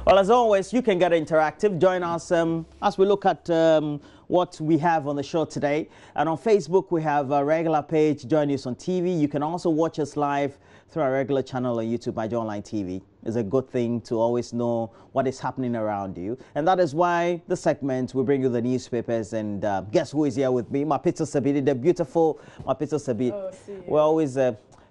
Well, as always, you can get interactive. Join us as we look at what we have on the show today. And on Facebook, we have a regular page, JoyNews on TV. You can also watch us live through our regular channel on YouTube by Online TV. It's a good thing to always know what is happening around you. And that is why the segment, we bring you the newspapers. And guess who is here with me? Mapito Sabidi, the beautiful Mapito Sabidi. Oh, we're always...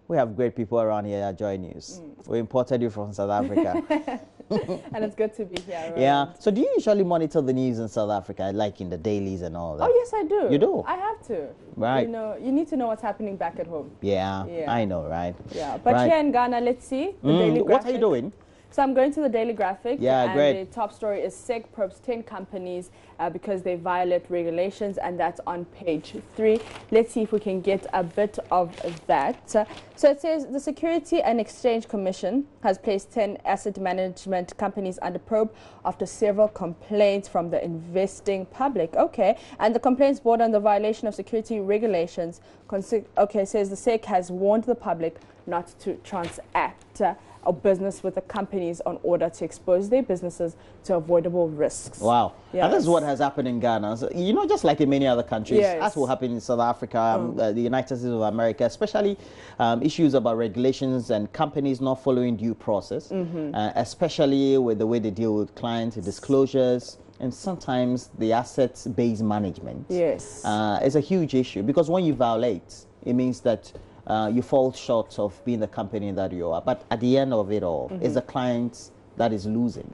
we have great people around here at JoyNews. We imported you from South Africa. And it's good to be here. Right? Yeah. So do you usually monitor the news in South Africa, like in the dailies and all that? Oh, yes, I do. You do? I have to. Right. You know, you need to know what's happening back at home. Yeah, I know, right? Yeah. But right. Here in Ghana, let's see. The Daily Graphic. What are you doing? So I'm going to the Daily Graphic. Yeah, and great. The top story is SEC probes 10 companies because they violate regulations, and that's on page 3. Let's see if we can get a bit of that. So it says the Security and Exchange Commission has placed 10 asset management companies under probe after several complaints from the investing public. Okay, and the complaints board on the violation of security regulations. Okay, says the SEC has warned the public not to transact or business with the companies on order to expose their businesses to avoidable risks. Wow. Yes. And this is what has happened in Ghana. So, you know, just like in many other countries, as will happen in South Africa, the United States of America, especially issues about regulations and companies not following due process, especially with the way they deal with client disclosures and sometimes the assets-based management. Yes. It's a huge issue because when you violate, it means that you fall short of being the company that you are. But at the end of it all, it's the client that is losing.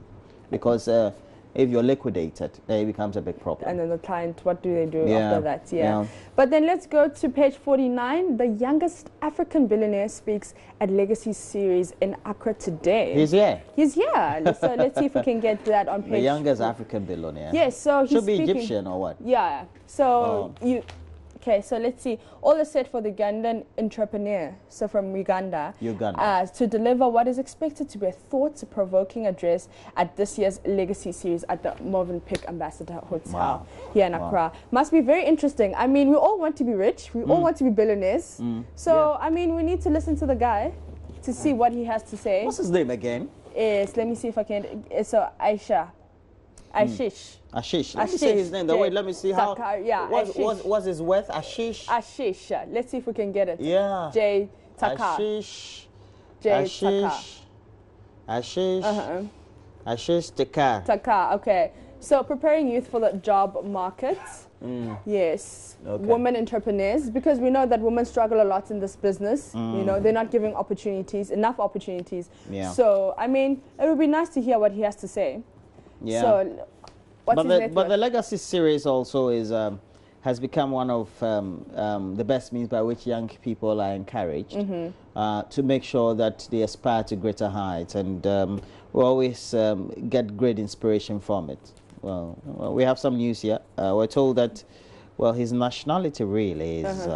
Because if you're liquidated, then it becomes a big problem. And then the client, what do they do after that? Yeah. But then let's go to page 49. The youngest African billionaire speaks at Legacy Series in Accra today. He's here. He's here. So let's see if we can get that on page. The youngest African billionaire. Yes, so he's should be speaking, Egyptian or what? Yeah. So Okay, so let's see. All is set for the Ugandan entrepreneur, so from Uganda, to deliver what is expected to be a thought-provoking address at this year's Legacy Series at the Movenpick Ambassador Hotel here in Accra. Must be very interesting. I mean, we all want to be rich. We all want to be billionaires. So, I mean, we need to listen to the guy to see what he has to say. What's his name again? Let me see if I can. So, Ashish. Ashish. Let me see his name. Wait, let me see how. What's his worth? Ashish. Ashish. Let's see if we can get it. Yeah. J. Takar. Ashish. Ashish. Ashish. Ashish Takar. Takar. Okay. So preparing youth for the job market. Yes. Okay. Women entrepreneurs, because we know that women struggle a lot in this business. You know, they're not giving enough opportunities. Yeah. So I mean, it would be nice to hear what he has to say. Yeah. So, but the Legacy Series also is has become one of the best means by which young people are encouraged to make sure that they aspire to greater heights, and we always get great inspiration from it. Well, we have some news here. We're told that, well, his nationality really is.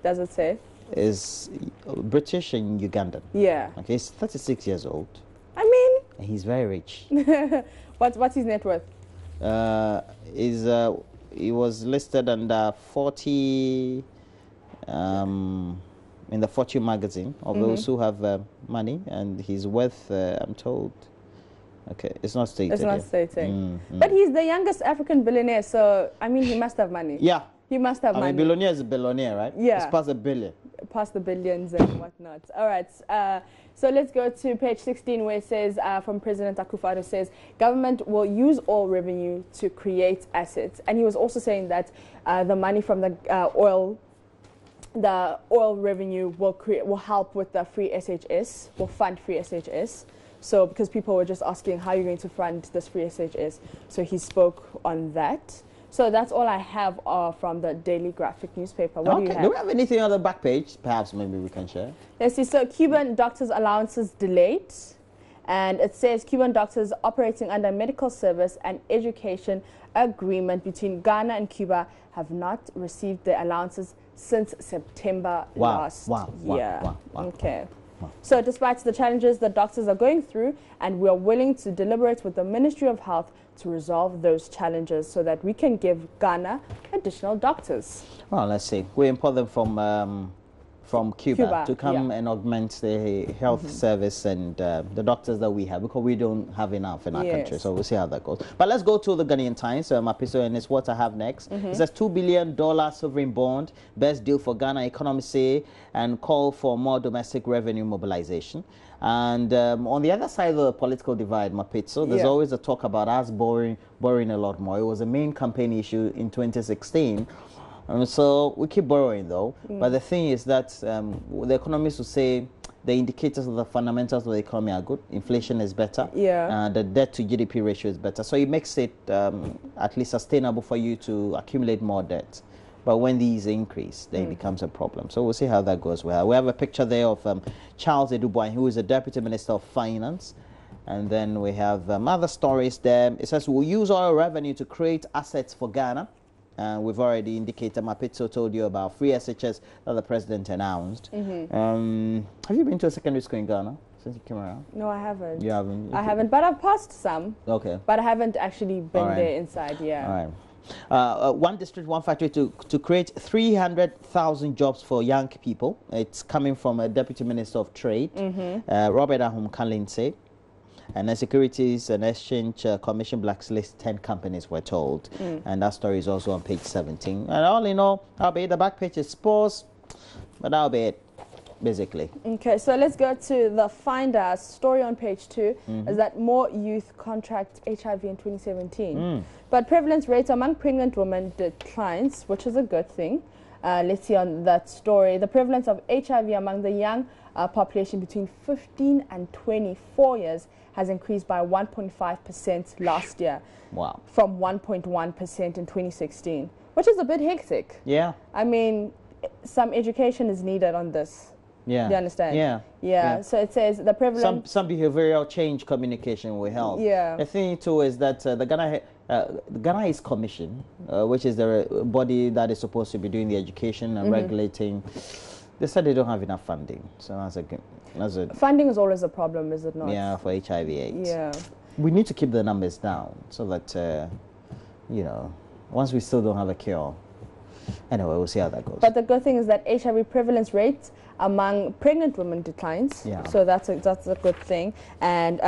Does it say? Is British and Ugandan. Yeah. Okay, he's 36 years old. I mean. And he's very rich. What's his net worth? He was listed under 40 in the Fortune magazine of those who have money, and his worth, I'm told. Okay, it's not stated. It's not stated. But he's the youngest African billionaire, so I mean, he must have money. Yeah. He must have money. I mean, billionaire is a billionaire, right? Yeah. It's past a billion. Past the billions and whatnot. All right. So let's go to page 16, where it says, from President Akufo-Addo, says, government will use oil revenue to create assets. And he was also saying that the money from the oil revenue will help with the free SHS, will fund free SHS. So because people were just asking, how are you going to fund this free SHS? So he spoke on that. So that's all I have from the Daily Graphic newspaper. What do you have? Do we have anything on the back page? Perhaps maybe we can share. Let's see. So Cuban doctors' allowances delayed. And it says Cuban doctors operating under medical service and education agreement between Ghana and Cuba have not received their allowances since September last year. Okay. So despite the challenges the doctors are going through, and we are willing to deliberate with the Ministry of Health to resolve those challenges so that we can give Ghana additional doctors. Well, let's see. We import them from Cuba to come yeah. and augment the health service and the doctors that we have, because we don't have enough in our country. So we'll see how that goes. But let's go to the Ghanaian Times, Mapiso, and it's what I have next. It says $2 billion sovereign bond, best deal for Ghana, economists say, and call for more domestic revenue mobilization. And on the other side of the political divide, Mapitso, there's always a talk about us borrowing a lot more. It was a main campaign issue in 2016. So we keep borrowing, though. But the thing is that the economists will say the indicators of the fundamentals of the economy are good. Inflation is better. And the debt to GDP ratio is better. So it makes it at least sustainable for you to accumulate more debt. But when these increase, then it becomes a problem. So we'll see how that goes. We have a picture there of Charles Edouboy, who is the Deputy Minister of Finance. And then we have other stories there. It says we'll use oil revenue to create assets for Ghana. We've already indicated, Mapitso told you about free SHS that the president announced. Have you been to a secondary school in Ghana since you came around? No, I haven't. You haven't? I haven't, but I've passed some. Okay. But I haven't actually been there inside, All right. One district, one factory to create 300,000 jobs for young people. It's coming from a Deputy Minister of Trade, Robert Ahum Kalinse. And the Securities and Exchange Commission blacklist 10 companies, we're told. And that story is also on page 17. And all in all, that'll be it. The back page is sports, but that'll be it, basically. Okay, so let's go to the Finder story on page 2, is that more youth contract HIV in 2017. But prevalence rates among pregnant women declines, which is a good thing. Let's see on that story. The prevalence of HIV among the young population between 15 and 24 years has increased by 1.5% last year. Wow. From 1.1% in 2016, which is a bit hectic. Yeah. I mean, some education is needed on this. Yeah. Do you understand? Yeah. So it says the prevalence. Some behavioral change communication will help. Yeah. The thing too is that the Ghana is Commission, which is the body that is supposed to be doing the education and regulating. They said they don't have enough funding, so that's a funding is always a problem, is it not? Yeah, for HIV/AIDS. Yeah. We need to keep the numbers down so that you know, once we still don't have a cure. Anyway, we'll see how that goes. But the good thing is that HIV prevalence rates among pregnant women declines. Yeah. So that's a good thing. And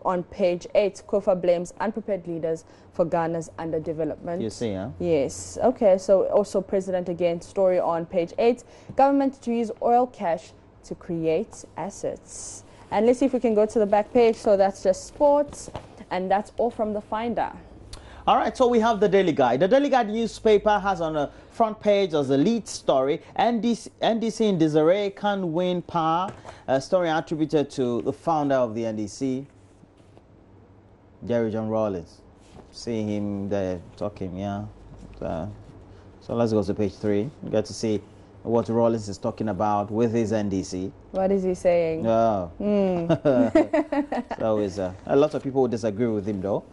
on page 8, Kofa blames unprepared leaders for Ghana's underdevelopment. You see, huh? Yes. Okay. So also President again story on page 8. Government to use oil cash to create assets. And let's see if we can go to the back page. So that's just sports, and that's all from the Finder. All right, so we have the Daily Guide. The Daily Guide newspaper has on the front page as the lead story, NDC in disarray can win power, a story attributed to the founder of the NDC, Jerry John Rawlings. See him there talking, yeah. So let's go to page 3. You get to see what Rawlings is talking about with his NDC. What is he saying? Oh. So is, a lot of people disagree with him, though.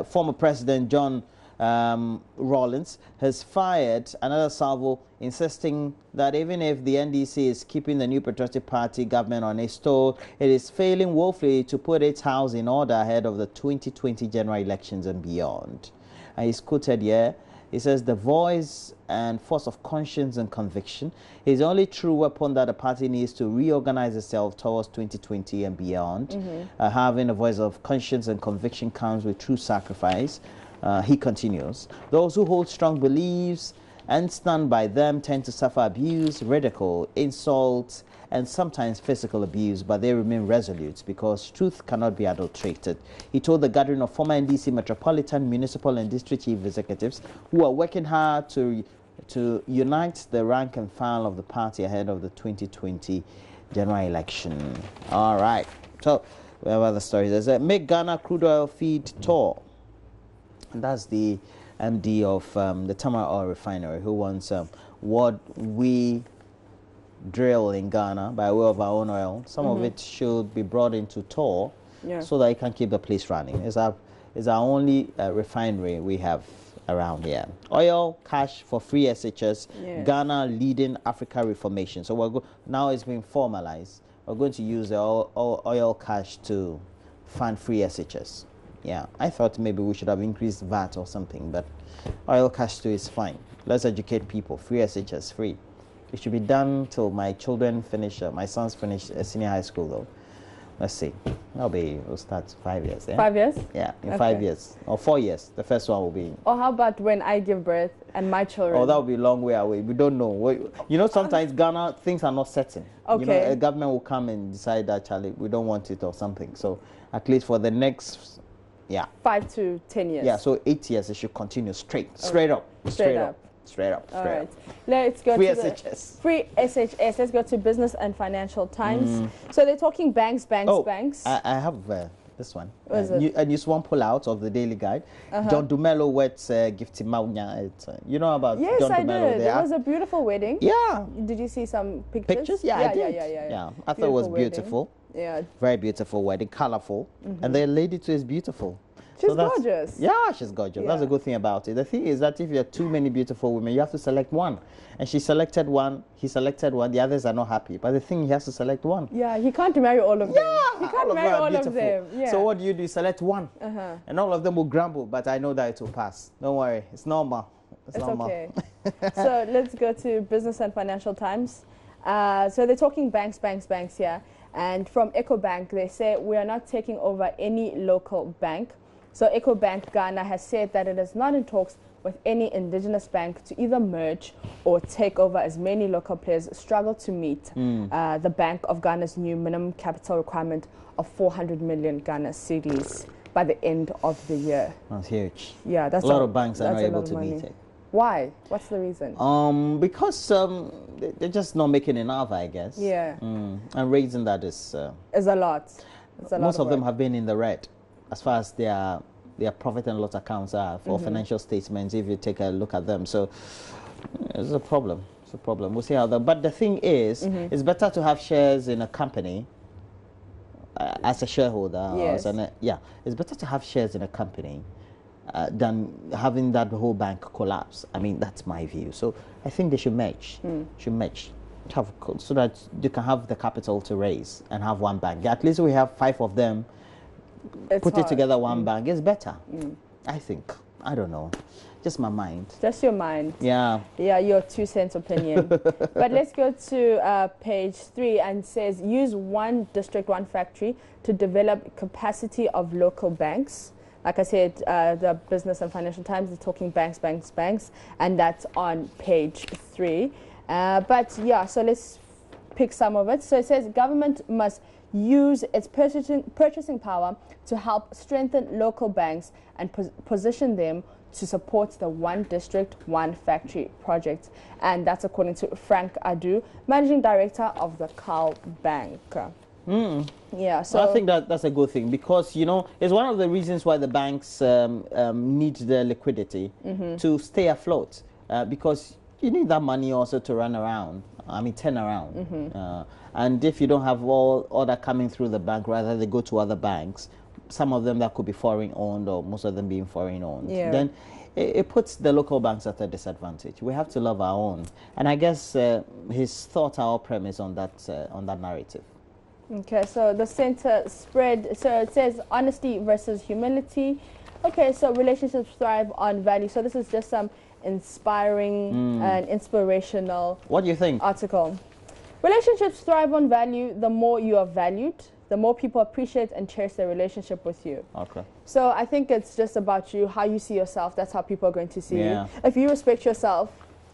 Former President John Rawlings has fired another salvo, insisting that even if the NDC is keeping the New Patriotic Party government on its toe, it is failing woefully to put its house in order ahead of the 2020 general elections and beyond. And he's quoted here. He says the voice and force of conscience and conviction is the only true weapon that the party needs to reorganize itself towards 2020 and beyond. Having a voice of conscience and conviction comes with true sacrifice. He continues, those who hold strong beliefs and stand by them tend to suffer abuse, ridicule, insult, and sometimes physical abuse, but they remain resolute because truth cannot be adulterated. He told the gathering of former NDC metropolitan, municipal, and district chief executives who are working hard to unite the rank and file of the party ahead of the 2020 general election. All right. So we have other stories. There's a Make Ghana Crude Oil Feed Tour. And that's the MD of the Tamar Oil Refinery, who wants what we drill in Ghana by way of our own oil. Some of it should be brought into tour so that it can keep the place running. It's our only refinery we have around here. Oil, cash for free SHS, Ghana leading Africa reformation. So now it's been formalized. We're going to use the oil cash to fund free SHS. Yeah, I thought maybe we should have increased VAT or something, but oil cash too is fine. Let's educate people. Free SHS, free. It should be done till my children finish, my sons finish senior high school, though. Let's see. We'll start 5 years. Yeah? 5 years? Yeah, in 5 years. Or 4 years. The first one will be. Or how about when I give birth and my children? Oh, that will be a long way away. We don't know. You know, sometimes Ghana, things are not certain. Okay. You know, a government will come and decide that, Charlie, we don't want it or something. So at least for the next, 5 to 10 years. Yeah, so 8 years, it should continue straight up. Straight up. All right. Let's go free to SHS. Free SHS. Let's go to Business and Financial Times. So they're talking banks. I have this one. A news one pull out of the Daily Guide. John Dumelo weds Gifty Maunya. You know about yes, John I Dumelo? did. It was a beautiful wedding. Yeah. Did you see some pictures? Pictures? Yeah, I did. Yeah. I thought it was beautiful. Wedding. Yeah. Very beautiful wedding, colorful, and the lady too is beautiful. She's gorgeous. Yeah, she's gorgeous. That's a good thing about it. The thing is that if you have too many beautiful women, you have to select one. And she selected one, he selected one, the others are not happy. But the thing, he has to select one. Yeah, he can't marry all of them. Yeah, he can't marry all of them. Yeah. So what do? You select one. And all of them will grumble, but I know that it will pass. Don't worry, it's normal. It's normal. Okay. So let's go to Business and Financial Times. So they're talking banks here. And from EcoBank, they say we are not taking over any local bank. So EcoBank Ghana has said that it is not in talks with any indigenous bank to either merge or take over, as many local players struggle to meet the Bank of Ghana's new minimum capital requirement of 400 million Ghana cedis by the end of the year. That's huge. Yeah, that's a lot of banks are not able to meet it. Why? What's the reason? Because they're just not making enough, I guess. Yeah. And raising that is a lot. Most of them have been in the red as far as their profit and loss accounts are for financial statements, if you take a look at them. So it's a problem. It's a problem. We'll see how that. But the thing is, it's better to have shares in a company as a shareholder. Yes. It's better to have shares in a company than having that whole bank collapse. I mean, that's my view. So I think they should merge. So that you can have the capital to raise and have one bank. At least we have 5 of them. Put it together, one bank is better. I think. I don't know. Just my mind. Just your mind. Yeah. Yeah, your 2 cents opinion. But let's go to page 3, and says use one district, one factory to develop capacity of local banks. Like I said, the Business and Financial Times is talking banks, and that's on page 3. But yeah, so let's pick some of it. So it says government must use its purchasing power to help strengthen local banks and position them to support the one district, one factory project. And that's according to Frank Adu, Managing Director of the Cal Bank. Yeah, so I think that's a good thing, because, you know, it's one of the reasons why the banks need the liquidity to stay afloat, because you need that money also to turn around. And if you don't have all that coming through the bank, rather they go to other banks, some of them that could be foreign owned, or most of them being foreign owned, then it puts the local banks at a disadvantage. We have to love our own. And I guess his thought, our premise on that narrative. Okay, so the center spread, so it says honesty versus humility. Okay, so relationships thrive on value. So this is just some inspiring and inspirational, what do you think, article. Relationships thrive on value. The more you are valued, the more people appreciate and cherish their relationship with you. Okay. So I think it's just about you, how you see yourself. That's how people are going to see you. If you respect yourself,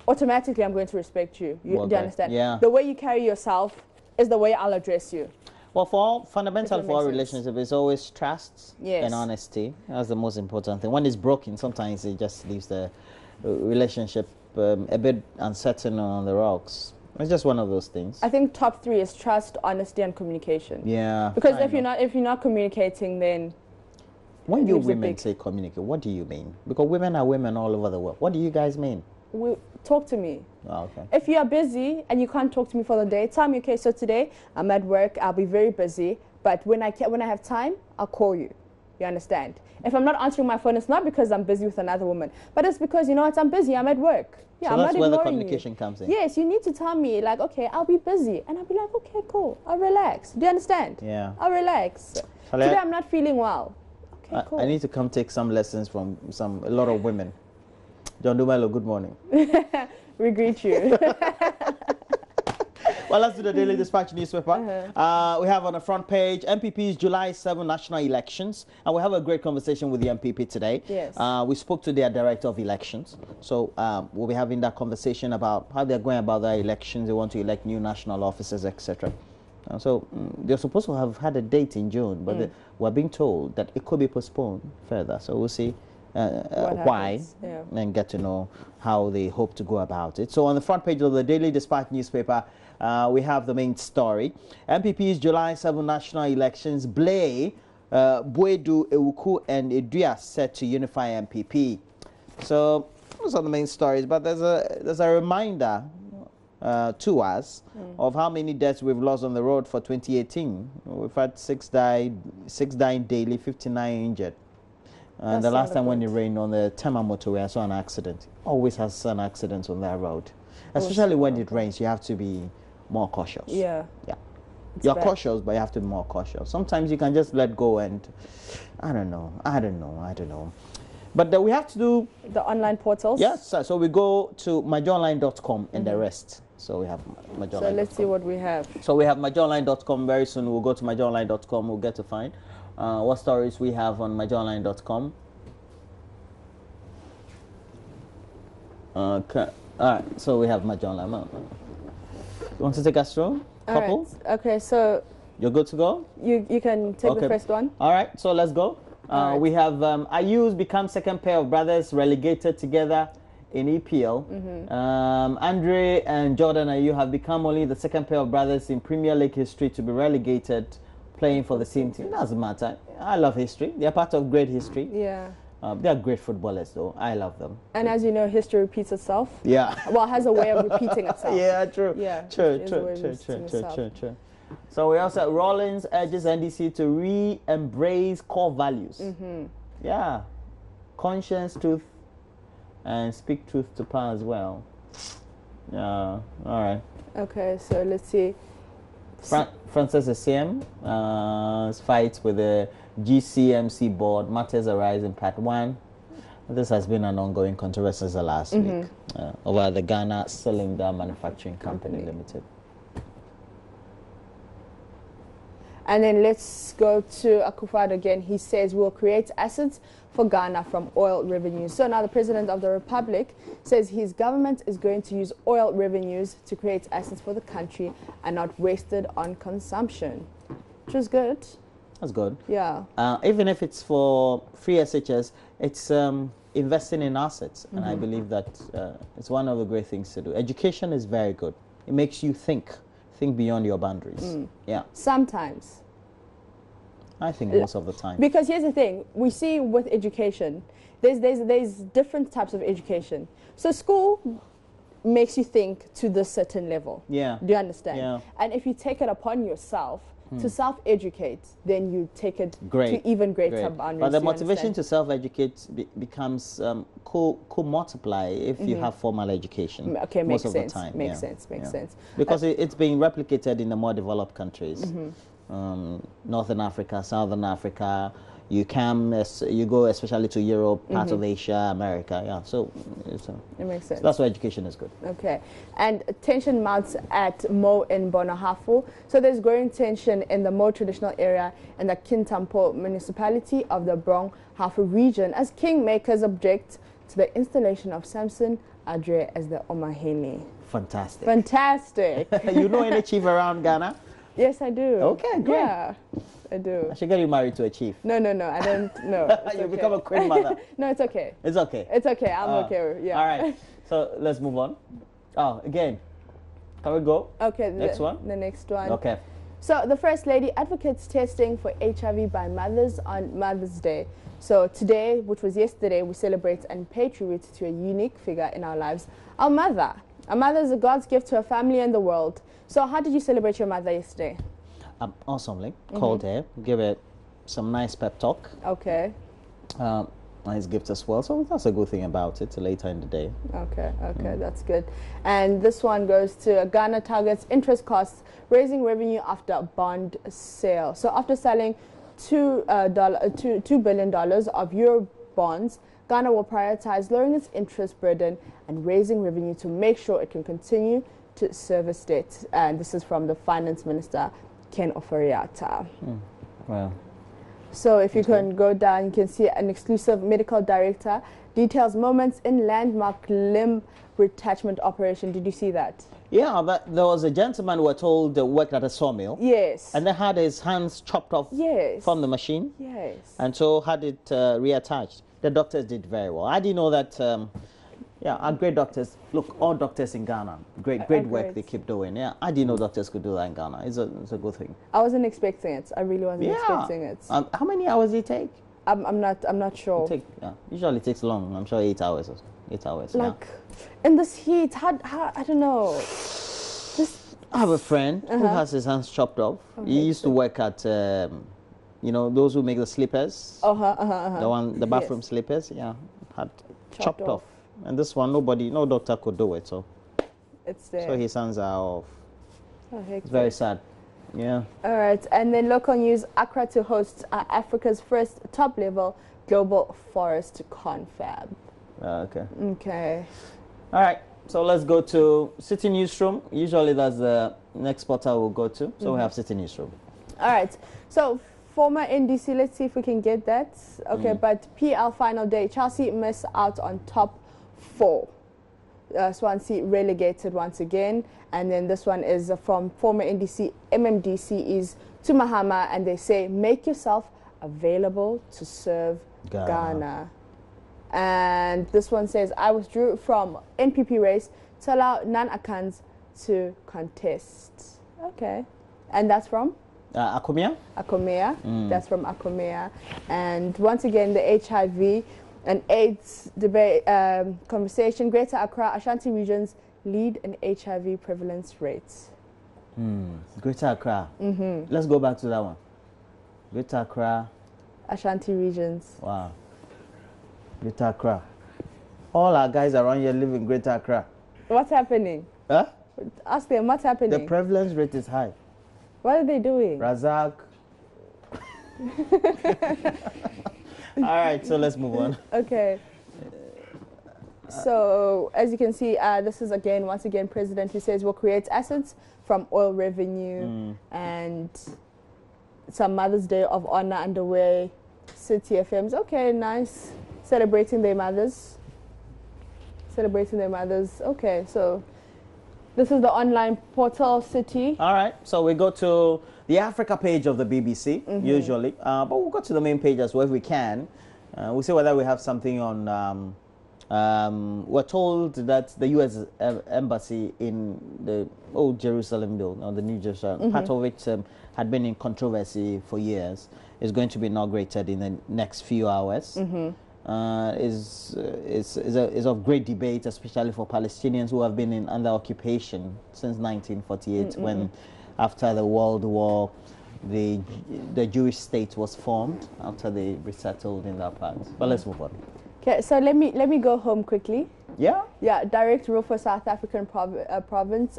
automatically I'm going to respect you. Do you understand? Yeah. The way you carry yourself is the way I'll address you. Well, fundamental for our relationship is always trust and honesty. That's the most important thing. When it's broken, sometimes it just leaves the relationship a bit uncertain on the rocks. It's just one of those things. I think top 3 is trust, honesty, and communication. Yeah. Because if you're not communicating, then when you women say communicate, what do you mean? Because women are women all over the world. What do you guys mean? Talk to me. Oh, okay. If you are busy and you can't talk to me for the day, tell me, okay, so today I'm at work, I'll be very busy, but when I have time, I'll call you. You understand? If I'm not answering my phone, it's not because I'm busy with another woman, but it's because, you know what, I'm busy, I'm at work. Yeah, so I'm that's not where the ignoring communication you. comes in. Yes, you need to tell me, like, okay, I'll be busy. And I'll be like, okay, cool, I'll relax. Do you understand? Yeah. I'll relax. Today I'm not feeling well. Okay, cool. I need to come take some lessons from a lot of women. John Dumelo, good morning. We greet you. Well, let's do the Daily Dispatch newspaper. We have on the front page MPP's July 7 national elections, and we have a great conversation with the MPP today. Yes. We spoke to their director of elections, so we'll be having that conversation about how they're going about their elections. They want to elect new national officers, etc. So they're supposed to have had a date in June, but we're being told that it could be postponed further. So we'll see why and get to know how they hope to go about it. So on the front page of the Daily Dispatch newspaper, we have the main story. MPP's July 7 national elections, Blay, Buedu, Ewuku and Edua set to unify MPP. So those are the main stories, but there's a reminder to us of how many deaths we've lost on the road for 2018. We've had 6 dying daily, 59 injured. And the last time when it rained on the Tema motorway, I saw an accident. Always has an accident on that road. Especially when it rains, you have to be more cautious. Yeah. You're cautious, but you have to be more cautious. Sometimes you can just let go and, I don't know. But we have to do... the online portals? Yes, so we go to myjoyonline.com and the rest. So we have myjoyonline.com. So let's see what we have. So we have myjoyonline.com. Very soon we'll go to myjoyonline.com. We'll get to find what stories we have on myjoyonline.com. Okay. All right. So we have myjoyonline. You want to take us through? Couple? All right. Okay. So you're good to go. You can take the first one. All right. So let's go. Right. We have Ayus become second pair of brothers relegated together in EPL. Andre and Jordan Ayew have become only the second pair of brothers in Premier League history to be relegated playing for the same team. It doesn't matter. I love history. They're part of great history. Yeah. They're great footballers, though. I love them. And as you know, history repeats itself. Yeah. Well, it has a way of repeating itself. Yeah, true. Yeah. True. So we also Rollins urges NDC to re-embrace core values. Yeah. Conscience, truth, and speak truth to power as well. Yeah. All right. Okay, so let's see. Francis Essiem fights with the GCMC board. Matters arise in part 1. This has been an ongoing controversy since the last week over the Ghana Cylinder Manufacturing Company Limited. And then let's go to Akufo-Addo again. He says we'll create assets for Ghana from oil revenues. So now the President of the Republic says his government is going to use oil revenues to create assets for the country and not wasted on consumption, which is good. That's good. Yeah. Even if it's for free SHS, it's investing in assets. And I believe that it's one of the great things to do. Education is very good. It makes you think beyond your boundaries. Yeah. Sometimes. I think most of the time. Because here's the thing, we see with education, there's different types of education. So school makes you think to this certain level. Yeah. Do you understand? Yeah. And if you take it upon yourself to self-educate, then you take it to even greater boundaries. But the motivation to self-educate becomes could multiply if you have formal education. Okay, most makes of sense. the time. Makes sense. Because it's being replicated in the more developed countries, Northern Africa, Southern Africa. You go especially to Europe, parts of Asia, America. Yeah, so it makes sense. So that's why education is good. Okay, and tension mounts at Mo in Bonahafu. So there's growing tension in the Mo traditional area in the Kintampo municipality of the Brong Hafu region as kingmakers object to the installation of Samson Adre as the Omahene. Fantastic. Fantastic. You know any chief around Ghana? Yes, I do. Okay, great. Yeah, I do. I should get you married to a chief. No, I don't know. You become a queen mother. No, it's okay. It's okay. It's okay. I'm okay. Yeah. All right. So let's move on. Oh, again. Can we go? Okay. Next one? The next one. Okay. So the First Lady advocates testing for HIV by mothers on Mother's Day. So today, which was yesterday, we celebrate and pay tribute to a unique figure in our lives, our mother. Our mother is a God's gift to her family and the world. So how did you celebrate your mother yesterday? Awesomely. Called her, give her some nice pep talk. Okay. Nice gift as well. So that's a good thing about it later in the day. Okay, that's good. And this one goes to Ghana targets interest costs, raising revenue after bond sale. So after selling $2 billion of Euro bonds, Ghana will prioritize lowering its interest burden and raising revenue to make sure it can continue to service debt. And this is from the Finance Minister, Ken Ofori-Atta. Well. So if you can go down, you can see an exclusive medical director details moments in landmark limb retachment operation. Did you see that? Yeah, but there was a gentleman who were told worked at a sawmill. Yes. And they had his hands chopped off from the machine. Yes. And so had it reattached. The doctors did very well. I didn't know that. Yeah, our great doctors. Look, all doctors in Ghana, great work they keep doing. Yeah, I didn't know doctors could do that in Ghana. It's a good thing. I wasn't expecting it. I really wasn't expecting it. How many hours did it take? I'm not sure. Usually it takes long. I'm sure 8 hours. 8 hours. Like in this heat, how I don't know. I have a friend who has his hands chopped off. Okay, he used to work at, you know, those who make the slippers. The bathroom slippers. Yeah, had chopped off. And this one, no doctor could do it. So it's there. So his hands are off. Oh, it's very sad. Yeah. All right, and then local news: Accra to host Africa's first top-level global forest confab. Okay. Okay. All right. So let's go to City Newsroom. Usually that's the next portal we'll go to. So we have City Newsroom. All right. So former NDC, let's see if we can get that. Okay, but PL final day. Chelsea miss out on top 4. Swansea relegated once again. And then this one is from former NDC MMDCs to Mahama, and they say, make yourself available to serve Ghana. And this one says, I withdrew from NPP race to allow non-Akans to contest. Okay. And that's from? Akomea. Akomea. That's from Akomea. And once again, the HIV and AIDS debate conversation. Greater Accra, Ashanti regions lead in HIV prevalence rates. Greater Accra. Let's go back to that one. Greater Accra. Ashanti regions. Wow. Greater Accra. All our guys around here live in Greater Accra. What's happening? Huh? Ask them what's happening. The prevalence rate is high. What are they doing? Razak. All right, so let's move on. Okay. So, as you can see, this is once again, President who says we'll create assets from oil revenue and some Mother's Day of Honor underway. City FMs. Okay, nice. Celebrating their mothers. Okay, so this is the online portal City. All right, so we go to the Africa page of the BBC, usually. But we'll go to the main page as well if we can. We'll see whether we have something on... we're told that the U.S. embassy in the old Jerusalem building, or the New Jerusalem, part of which had been in controversy for years, is going to be inaugurated in the next few hours. Is of great debate, especially for Palestinians who have been under occupation since 1948, when after the World War, the Jewish state was formed after they resettled in that part. But let's move on. Okay, so let me go home quickly. Yeah? Yeah, direct rule for South African province.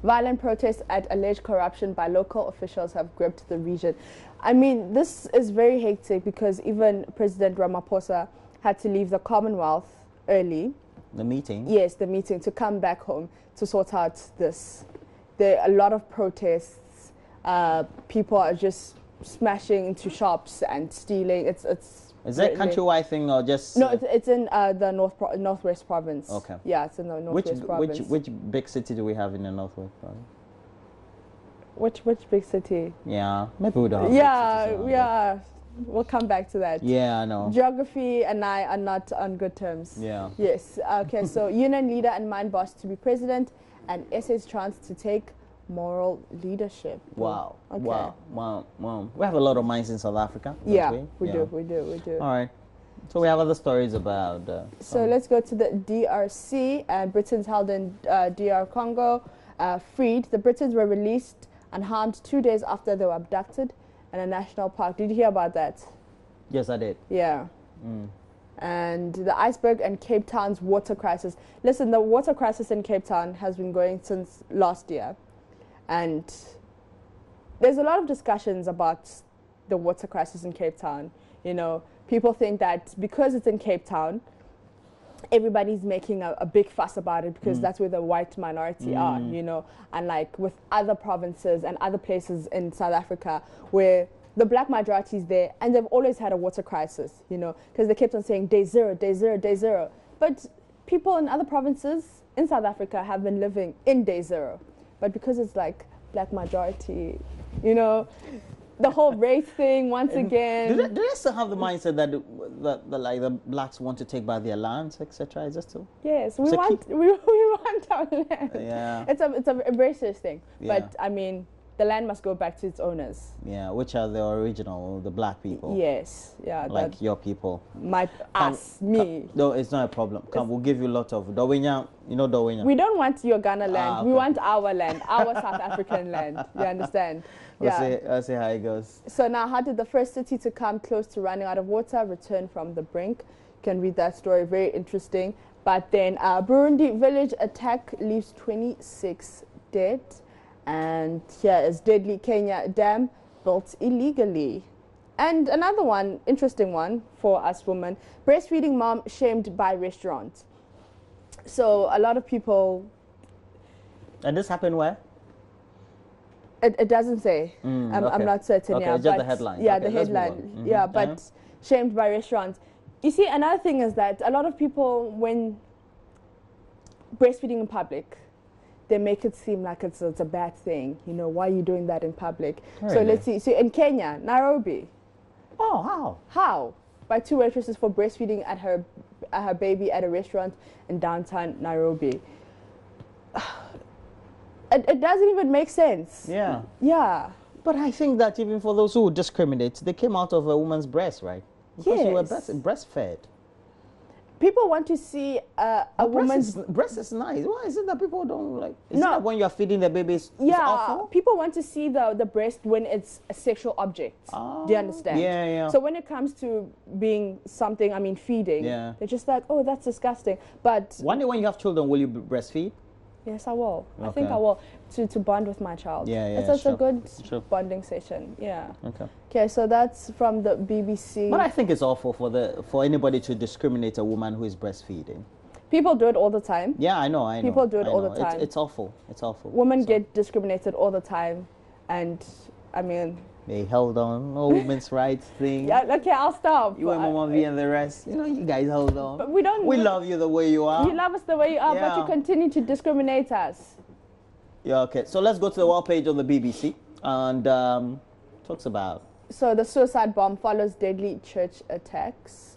Violent protests at alleged corruption by local officials have gripped the region. I mean, this is very hectic because even President Ramaphosa had to leave the Commonwealth early. The meeting? Yes, the meeting, to come back home to sort out this. There are a lot of protests. People are just smashing into shops and stealing. Is that a countrywide thing or just... No, it's in the Northwest Province. Okay. Yeah, it's in the Northwest Province. Which big city do we have in the Northwest Province? Which big city? Yeah, maybe we don't have yeah. We'll come back to that. Yeah, I know. Geography and I are not on good terms. Yeah. Yes. Okay, so union leader and mine boss to be president, and SA's chance to take moral leadership. Wow. Okay. Wow. We have a lot of mines in South Africa. Yeah, we do. All right. So we have other stories about... so let's go to the DRC. Britons held in DR Congo, freed. The Britons were released unharmed 2 days after they were abducted in a national park. Did you hear about that? Yes, I did. Yeah. And the iceberg and Cape Town's water crisis. Listen, the water crisis in Cape Town has been going since last year. And there's a lot of discussions about the water crisis in Cape Town. You know, people think that because it's in Cape Town, everybody's making a big fuss about it because that's where the white minority are, you know, and like with other provinces and other places in South Africa where the black majority is there, and they've always had a water crisis, you know, because they kept on saying day zero, day zero, day zero. But people in other provinces in South Africa have been living in day zero. But because it's like black majority, you know, the whole race thing once again. Do they still have the mindset that like the blacks want to take back their lands, etc.? Is that still? Yes, we want our land. Yeah. It's a racist thing. Yeah. But I mean, the land must go back to its owners. Yeah, which are the original, the black people. Yes, yeah. Like your people. Me. No, it's not a problem. We'll give you a lot of Dawinya. You know Dawinya. We don't want your Ghana land. Okay. We want our land, our South African land. You understand? Let's see how it goes. So now, how did the first city to come close to running out of water return from the brink? You can read that story. Very interesting. But then, Burundi village attack leaves 26 dead. And here is deadly Kenya dam built illegally. And another one, interesting one for us women, breastfeeding mom shamed by restaurant. So a lot of people... And this happened where? It doesn't say. Okay. I'm not certain. Okay, yeah, just the headline. Yeah, Okay, the headline. Mm-hmm. Yeah, but shamed by restaurants. You see, another thing is that a lot of people, when breastfeeding in public, they make it seem like it's a bad thing. You know, why are you doing that in public? Really? So let's see. So in Kenya, Nairobi. Oh, how? How? By two waitresses for breastfeeding at her baby at a restaurant in downtown Nairobi. It doesn't even make sense. Yeah. Yeah. But I think that even for those who discriminate, they came out of a woman's breast, right? Because you were breastfed. People want to see a woman's breast is nice. Why is it that people don't like? Is it that when you are feeding the babies, it's awful? People want to see the breast when it's a sexual object. Do you understand? Yeah, yeah. So when it comes to being something, I mean feeding, they're just like, oh, that's disgusting. But one day when you have children, will you breastfeed? Yes, I will. Okay. I think I will to bond with my child. Yeah, yeah. It's a good bonding session. Yeah. Okay. Okay, so that's from the BBC. But I think it's awful for anybody to discriminate a woman who is breastfeeding. People do it all the time. Yeah, I know. People do it all the time. It's awful. It's awful. Women get discriminated all the time, and I mean. They held on, no women's rights thing. Yeah, okay, I'll stop. You and Mama V and the rest, you know, you guys hold on. But we don't. We love you the way you are. You love us the way you are, but you continue to discriminate us. Yeah, okay. So let's go to the wall page on the BBC and talks about. So the suicide bomb follows deadly church attacks.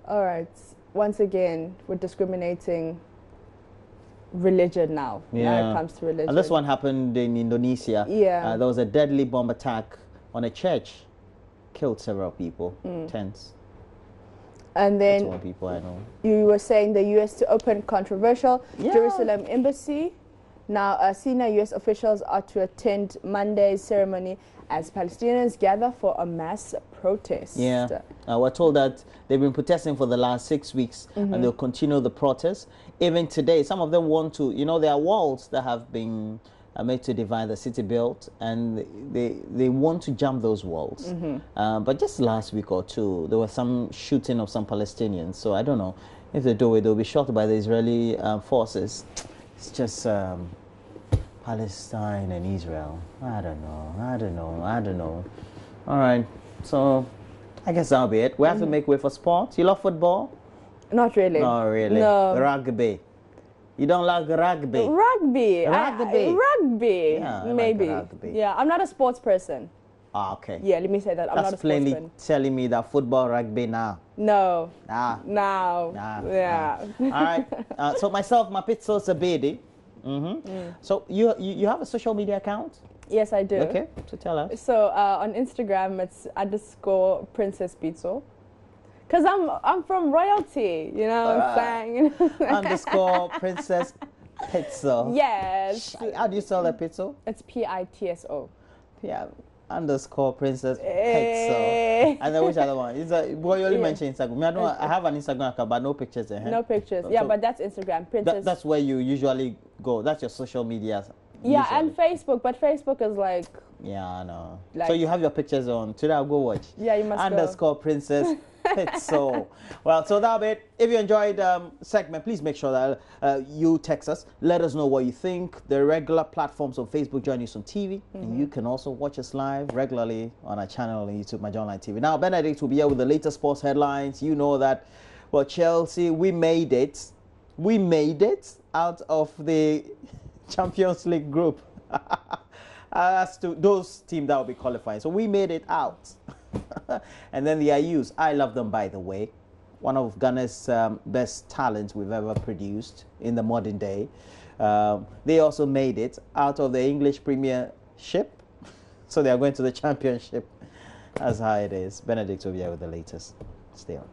All right. Once again, we're discriminating religion now. Yeah. When it comes to religion. And this one happened in Indonesia. Yeah. There was a deadly bomb attack on a church, killed several people, tense. And then that's one people I know. You were saying the U.S. to open controversial Jerusalem embassy. Now, senior U.S. officials are to attend Monday's ceremony as Palestinians gather for a mass protest. Yeah, we're told that they've been protesting for the last 6 weeks and they'll continue the protest. Even today, some of them want to, you know, there are walls that have been made to divide the city built, and they want to jump those walls. But just last week or two, there was some shooting of some Palestinians. So I don't know if they do it, they'll be shot by the Israeli forces. It's just Palestine and Israel. I don't know. All right, so I guess that'll be it. We have to make way for sports. You love football? Not really. Not really. No. Rugby. You don't like rugby? Rugby. Rugby. Yeah, maybe. Like rugby. Yeah, I'm not a sports person. Ah, okay. Yeah, let me say that. I'm not a sports person. That's plainly telling me that football, rugby now. No. Nah. No. Nah. Yeah. Nah. All right. So myself, Mapitso Sabedi. So you have a social media account? Yes, I do. Okay, so tell us. So on Instagram, it's _ Princess Pizzo. Because I'm from royalty, you know what I'm saying? _ Princess Pizzo. Yes. How do you spell that pizzo? It's Pitso. Yeah. _ Princess Pizzo. And then which other one? You only mentioned Instagram. I have an Instagram account, but no pictures in here. No pictures. Yeah, but that's Instagram. Princess. That's where you usually go. That's your social media. Yeah, usually. and Facebook, but Facebook is like. Yeah, I know. Like, so you have your pictures on. Today I'll go watch. Yeah, you must _ Princess It's so well. So that'll be it. If you enjoyed segment, please make sure that you text us. Let us know what you think. The regular platforms on Facebook, Joy News on TV, and you can also watch us live regularly on our channel on YouTube, My Online TV. Now, Benedict will be here with the latest sports headlines. You know that, well, Chelsea, we made it. We made it out of the Champions League group. As to those teams that will be qualifying. So we made it out. And then the Ayus, I love them, by the way. One of Ghana's best talents we've ever produced in the modern day. They also made it out of the English Premiership. So they are going to the Championship. That's how it is. Benedict will be here with the latest. Stay on.